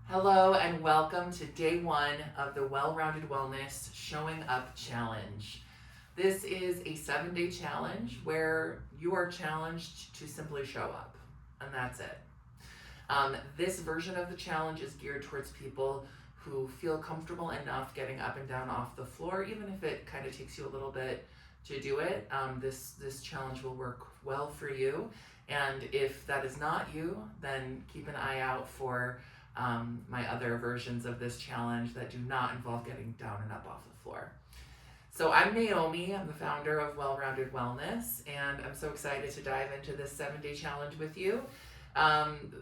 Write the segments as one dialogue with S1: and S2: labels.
S1: Hello and welcome to day one of the Well-Rounded Wellness Showing Up Challenge. This is a 7-day challenge where you are challenged to simply show up, and that's it. This version of the challenge is geared towards people who feel comfortable enough getting up and down off the floor, even if it kind of takes you a little bit to do it. This challenge will work well for you, and if that is not you, then keep an eye out for my other versions of this challenge that do not involve getting down and up off the floor. So I'm Naomi, I'm the founder of Well-Rounded Wellness, and I'm so excited to dive into this 7-day challenge with you.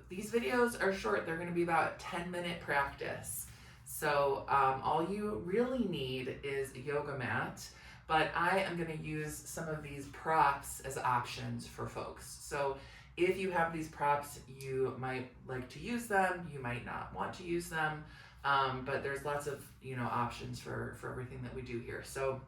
S1: These videos are short, they're gonna be about 10-minute practice. So all you really need is a yoga mat, but I am gonna use some of these props as options for folks. So if you have these props, you might like to use them, you might not want to use them, but there's lots of options for everything that we do here. So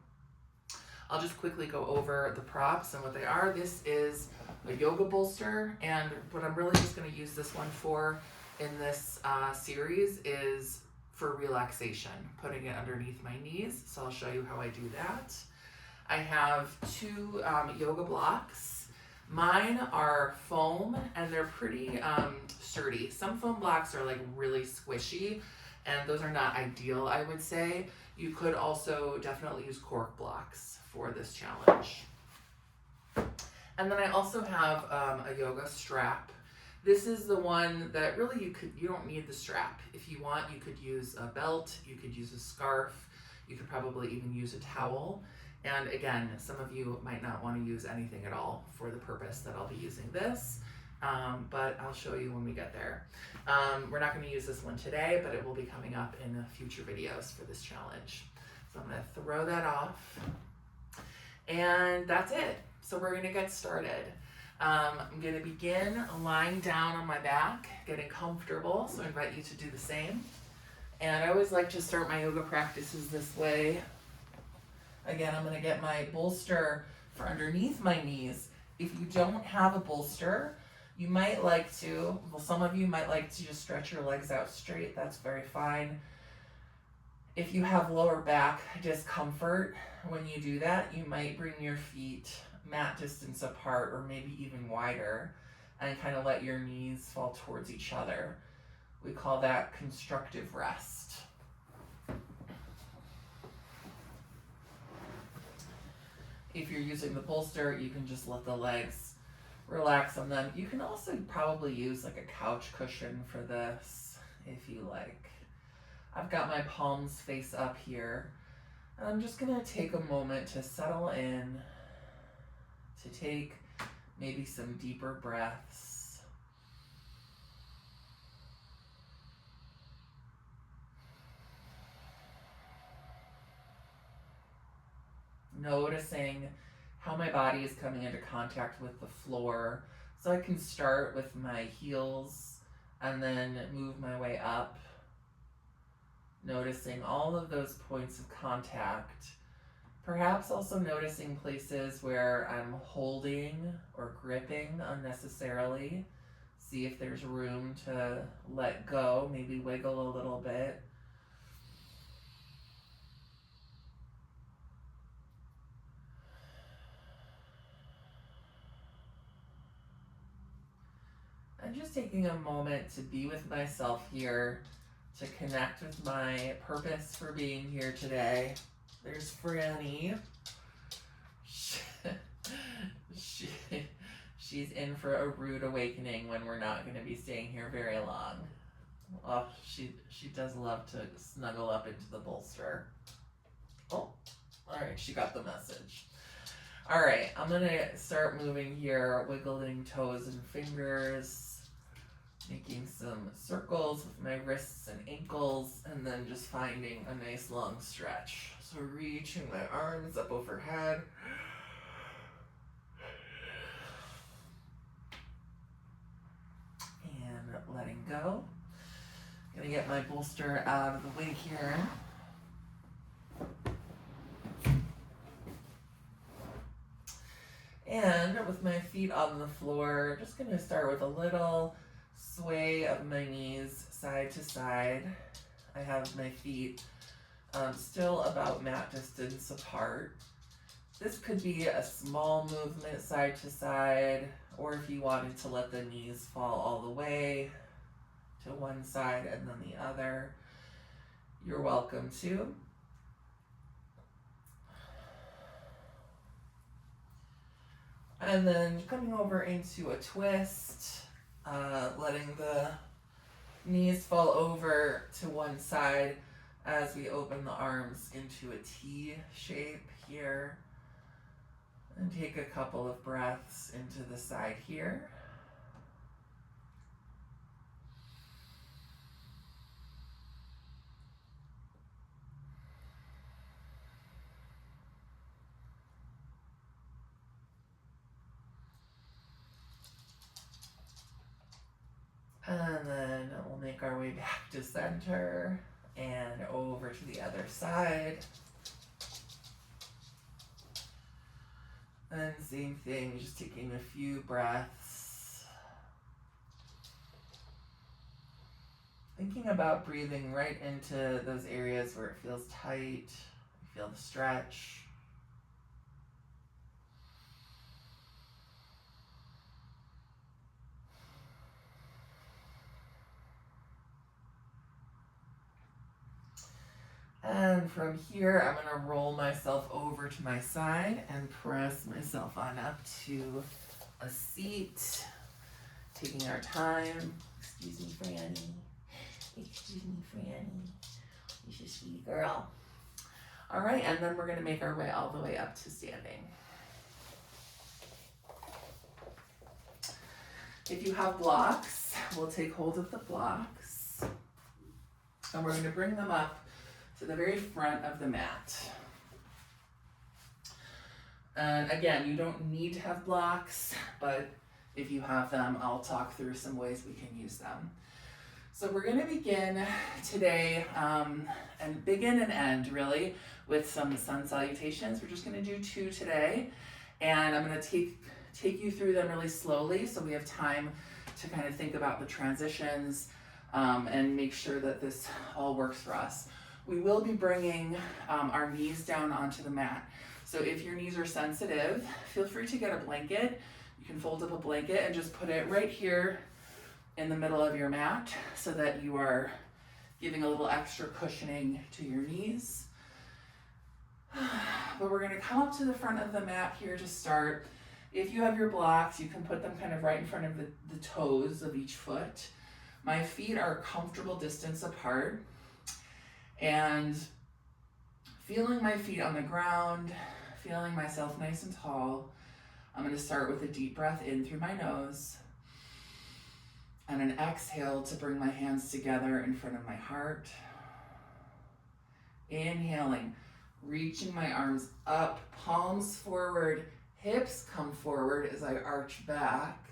S1: I'll just quickly go over the props and what they are. This is a yoga bolster, and what I'm really just going to use this one for in this series is for relaxation, putting it underneath my knees. So I'll show you how I do that. I have two yoga blocks. Mine are foam and they're pretty sturdy. Some foam blocks are like really squishy and those are not ideal, I would say. You could also definitely use cork blocks for this challenge. And then I also have a yoga strap. This is the one that really you don't need the strap. If you want, you could use a belt, you could use a scarf, you could probably even use a towel. And again, some of you might not want to use anything at all for the purpose that I'll be using this, but I'll show you when we get there. We're not going to use this one today, but it will be coming up in future videos for this challenge. So I'm going to throw that off, and that's it. So we're going to get started. I'm going to begin lying down on my back, getting comfortable, so I invite you to do the same. And I always like to start my yoga practices this way. Again, I'm going to get my bolster for underneath my knees. If you don't have a bolster, you might like to, some of you might like to just stretch your legs out straight. That's very fine. If you have lower back discomfort when you do that, you might bring your feet mat distance apart or maybe even wider and kind of let your knees fall towards each other. We call that constructive rest. If you're using the bolster, you can just let the legs relax on them. You can also probably use like a couch cushion for this if you like. I've got my palms face up here. And I'm just gonna take a moment to settle in, to take maybe some deeper breaths. Noticing how my body is coming into contact with the floor. So I can start with my heels and then move my way up. Noticing all of those points of contact. Perhaps also noticing places where I'm holding or gripping unnecessarily. See if there's room to let go, maybe wiggle a little bit. I'm just taking a moment to be with myself here, to connect with my purpose for being here today. There's Franny. She's in for a rude awakening when we're not going to be staying here very long. Oh, she does love to snuggle up into the bolster. Oh, all right, she got the message. All right, I'm going to start moving here, wiggling toes and fingers. Making some circles with my wrists and ankles, and then just finding a nice long stretch. So reaching my arms up overhead. And letting go. Gonna get my bolster out of the way here. And with my feet on the floor, just gonna start with a little sway of my knees side to side. I have my feet still about mat distance apart. This could be a small movement side to side, or if you wanted to let the knees fall all the way to one side and then the other, you're welcome to. And then coming over into a twist, letting the knees fall over to one side as we open the arms into a T shape here. And take a couple of breaths into the side here. And then we'll make our way back to center and over to the other side. And same thing, just taking a few breaths. Thinking about breathing right into those areas where it feels tight, you feel the stretch. And from here, I'm gonna roll myself over to my side and press myself on up to a seat. Taking our time. Excuse me, Franny. Excuse me, Franny. You're a sweet girl. All right, and then we're gonna make our way all the way up to standing. If you have blocks, we'll take hold of the blocks and we're gonna bring them up to the very front of the mat. And again, you don't need to have blocks, but if you have them, I'll talk through some ways we can use them. So we're gonna begin today, and begin and end really, with some sun salutations. We're just gonna do 2 today, and I'm gonna take you through them really slowly so we have time to kind of think about the transitions and make sure that this all works for us. We will be bringing our knees down onto the mat. So if your knees are sensitive, feel free to get a blanket. You can fold up a blanket and just put it right here in the middle of your mat so that you are giving a little extra cushioning to your knees. But we're gonna come up to the front of the mat here to start. If you have your blocks, you can put them kind of right in front of the toes of each foot. My feet are a comfortable distance apart. And feeling my feet on the ground, feeling myself nice and tall, I'm going to start with a deep breath in through my nose and an exhale to bring my hands together in front of my heart. Inhaling, reaching my arms up, palms forward, hips come forward as I arch back.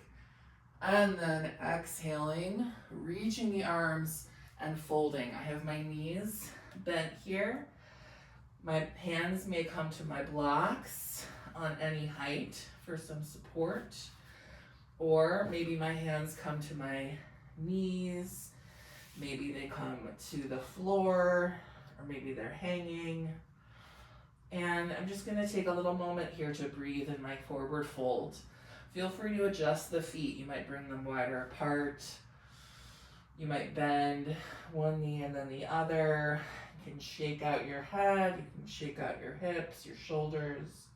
S1: And then exhaling, reaching the arms and folding. I have my knees bent here. My hands may come to my blocks on any height for some support, or maybe my hands come to my knees, maybe they come to the floor, or maybe they're hanging. And I'm just going to take a little moment here to breathe in my forward fold. Feel free to adjust the feet. You might bring them wider apart. You might bend one knee and then the other. You can shake out your head. You can shake out your hips, your shoulders.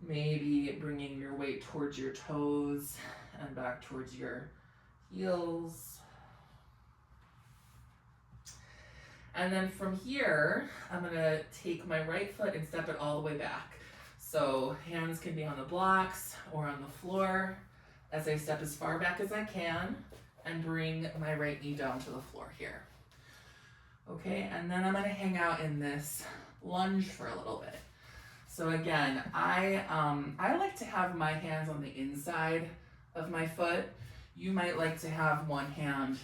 S1: Maybe bringing your weight towards your toes and back towards your heels. And then from here, I'm gonna take my right foot and step it all the way back. So hands can be on the blocks or on the floor as I step as far back as I can and bring my right knee down to the floor here. Okay, and then I'm gonna hang out in this lunge for a little bit. So again, I like to have my hands on the inside of my foot. You might like to have one hand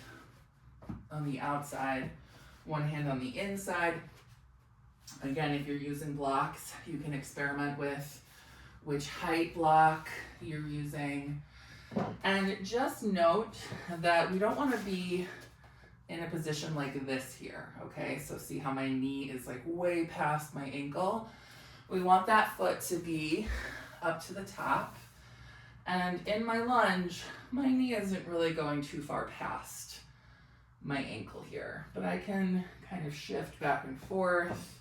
S1: on the outside, one hand on the inside. Again, if you're using blocks, you can experiment with which height block you're using. And just note that we don't want to be in a position like this here, okay? So see how my knee is like way past my ankle? We want that foot to be up to the top. And in my lunge, my knee isn't really going too far past my ankle here, but I can kind of shift back and forth,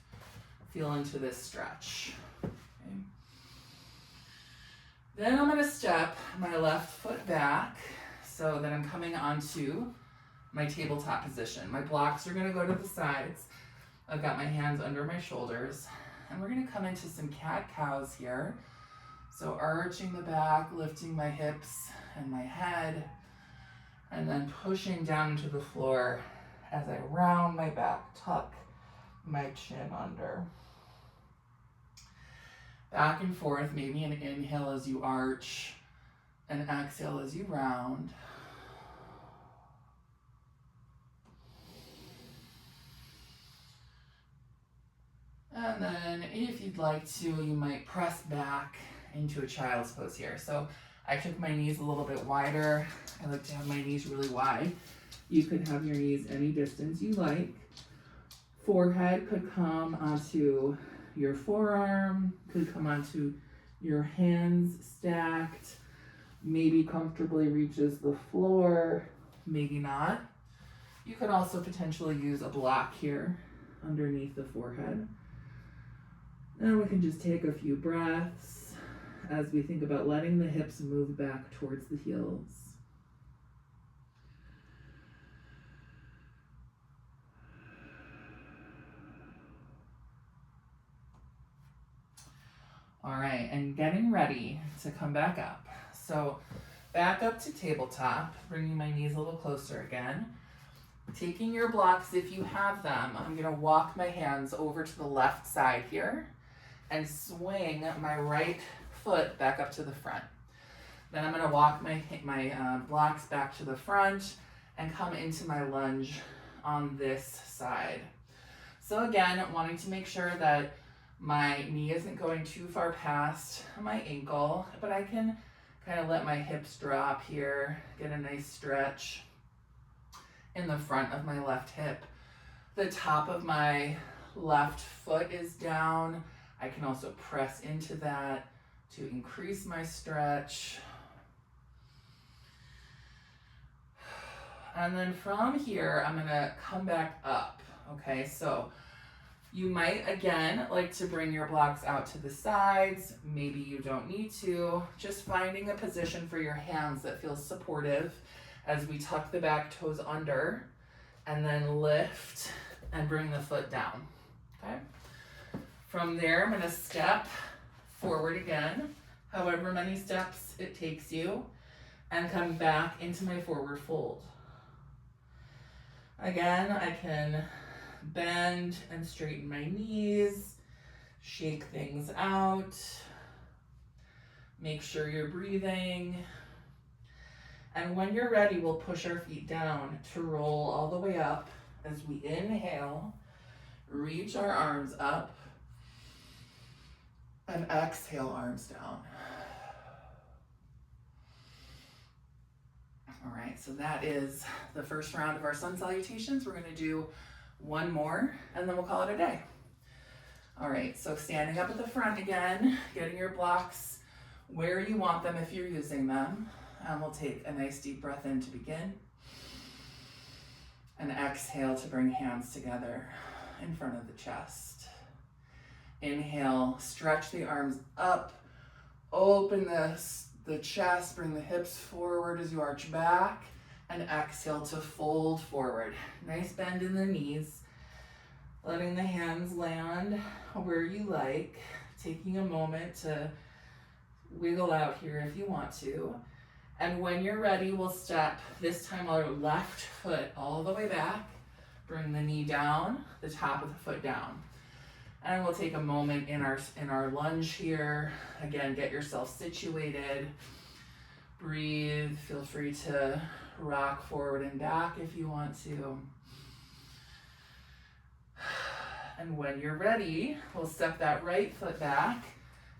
S1: feel into this stretch. Okay. Then I'm gonna step my left foot back so that I'm coming onto my tabletop position. My blocks are gonna go to the sides. I've got my hands under my shoulders, and we're gonna come into some cat-cows here. So arching the back, lifting my hips and my head, and then pushing down to the floor as I round my back, tuck my chin under. Back and forth, maybe an inhale as you arch, an exhale as you round. And then if you'd like to, you might press back into a child's pose here. So I took my knees a little bit wider. I like to have my knees really wide. You could have your knees any distance you like. Forehead could come onto your forearm, could come onto your hands stacked, maybe comfortably reaches the floor, maybe not. You could also potentially use a block here underneath the forehead. And we can just take a few breaths as we think about letting the hips move back towards the heels. All right, and getting ready to come back up. So back up to tabletop, bringing my knees a little closer again. Taking your blocks if you have them, I'm gonna walk my hands over to the left side here and swing my right foot back up to the front. Then I'm gonna walk my blocks back to the front and come into my lunge on this side. So again, wanting to make sure that my knee isn't going too far past my ankle, but I can kind of let my hips drop here, get a nice stretch in the front of my left hip. The top of my left foot is down. I can also press into that to increase my stretch. And then from here, I'm gonna come back up, okay? So you might, again, like to bring your blocks out to the sides. Maybe you don't need to. Just finding a position for your hands that feels supportive as we tuck the back toes under and then lift and bring the foot down, okay? From there, I'm gonna step forward again, however many steps it takes you, and come back into my forward fold. Again, I can bend and straighten my knees, shake things out, make sure you're breathing. And when you're ready, we'll push our feet down to roll all the way up as we inhale, reach our arms up, and exhale, arms down. All right, so that is the first round of our sun salutations. We're gonna do one more, and then we'll call it a day. All right, so standing up at the front again, getting your blocks where you want them if you're using them. And we'll take a nice deep breath in to begin. And exhale to bring hands together in front of the chest. Inhale, stretch the arms up, open the chest, bring the hips forward as you arch back, and exhale to fold forward. Nice bend in the knees, letting the hands land where you like, taking a moment to wiggle out here if you want to. And when you're ready, we'll step, this time our left foot all the way back, bring the knee down, the top of the foot down. And we'll take a moment in our lunge here. Again, get yourself situated, breathe, feel free to rock forward and back if you want to. And when you're ready, we'll step that right foot back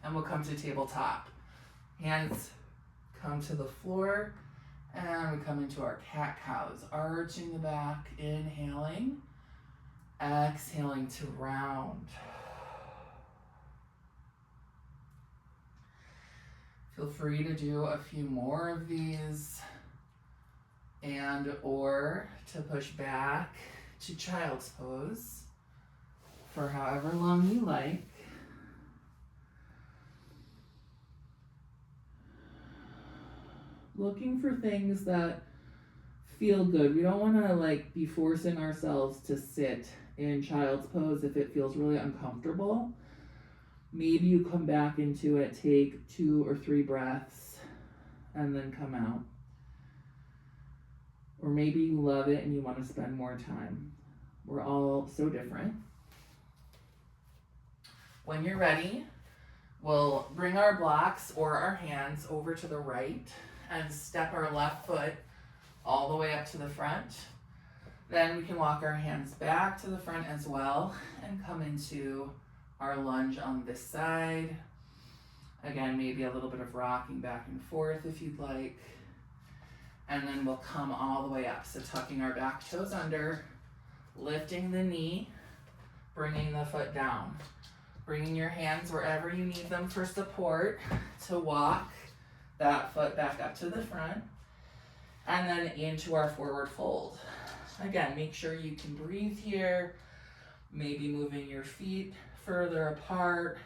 S1: and we'll come to tabletop. Hands come to the floor, and we come into our cat-cows, arching the back, inhaling, exhaling to round. Feel free to do a few more of these and or to push back to child's pose for however long you like. Looking for things that feel good. We don't want to like be forcing ourselves to sit in child's pose if it feels really uncomfortable. Maybe you come back into it, take 2 or 3 breaths, and then come out. Or maybe you love it and you want to spend more time. We're all so different. When you're ready, we'll bring our blocks or our hands over to the right and step our left foot all the way up to the front. Then we can walk our hands back to the front as well and come into our lunge on this side. Again, maybe a little bit of rocking back and forth if you'd like. And then we'll come all the way up. So tucking our back toes under, lifting the knee, bringing the foot down. Bringing your hands wherever you need them for support to walk that foot back up to the front. And then into our forward fold. Again, make sure you can breathe here. Maybe moving your feet further apart.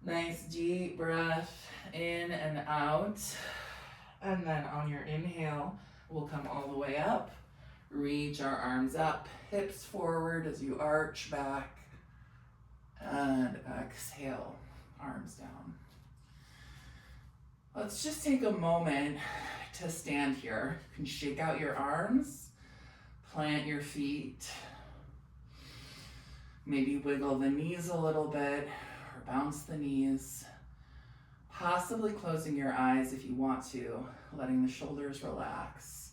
S1: Nice deep breath in and out. And then on your inhale, we'll come all the way up. Reach our arms up, hips forward as you arch back. And exhale, arms down. Let's just take a moment to stand here. You can shake out your arms, plant your feet, maybe wiggle the knees a little bit or bounce the knees, possibly closing your eyes if you want to, letting the shoulders relax,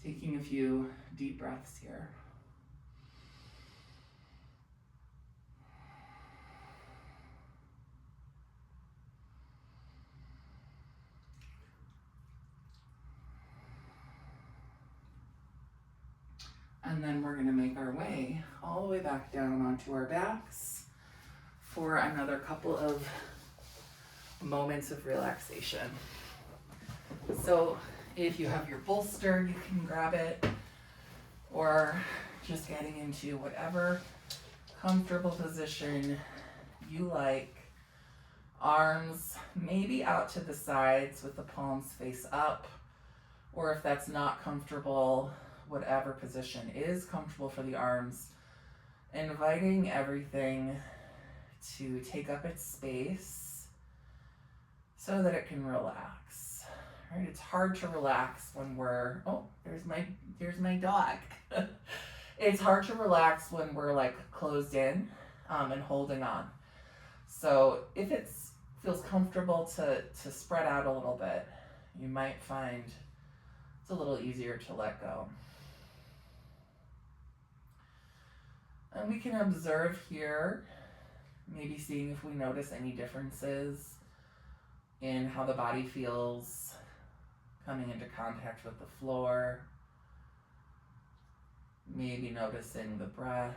S1: taking a few deep breaths here. And then we're gonna make our way all the way back down onto our backs for another couple of moments of relaxation. So if you have your bolster, you can grab it, or just getting into whatever comfortable position you like. Arms maybe out to the sides with the palms face up, or if that's not comfortable, whatever position is comfortable for the arms, inviting everything to take up its space so that it can relax. Right? It's hard to relax when we're, oh, there's my dog. It's hard to relax when we're like closed in and holding on. So if it feels comfortable to spread out a little bit, you might find it's a little easier to let go. And we can observe here, maybe seeing if we notice any differences in how the body feels coming into contact with the floor. Maybe noticing the breath.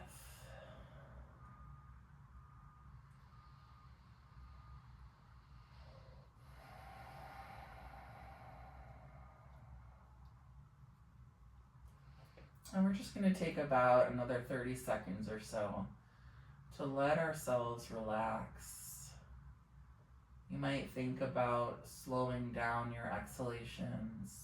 S1: And we're just going to take about another 30 seconds or so to let ourselves relax. You might think about slowing down your exhalations.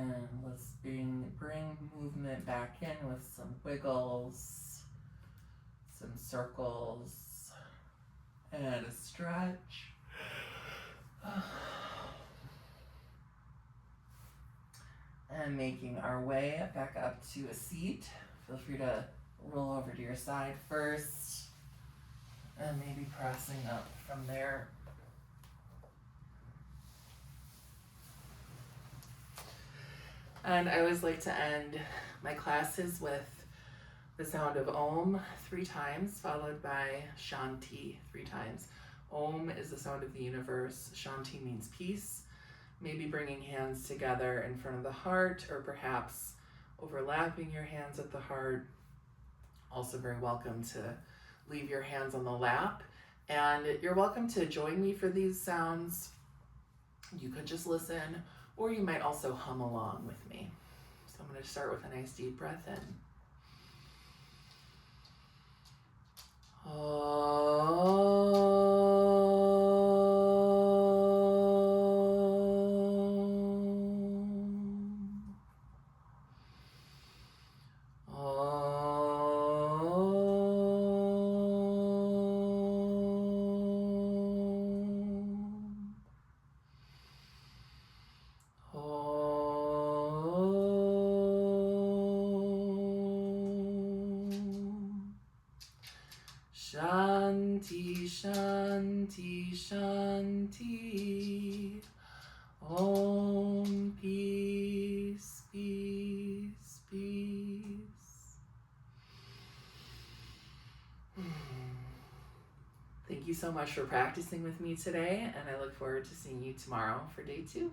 S1: And let's bring movement back in with some wiggles, some circles, and a stretch. And making our way back up to a seat. Feel free to roll over to your side first, and maybe pressing up from there. And I always like to end my classes with the sound of Om 3 times, followed by Shanti 3 times. Om is the sound of the universe. Shanti means peace. Maybe bringing hands together in front of the heart, or perhaps overlapping your hands at the heart. Also very welcome to leave your hands on the lap. And you're welcome to join me for these sounds. You could just listen, or you might also hum along with me. So I'm going to start with a nice deep breath in. Shanti, Shanti, Shanti. Om, peace, peace, peace. Thank you so much for practicing with me today, and I look forward to seeing you tomorrow for day 2.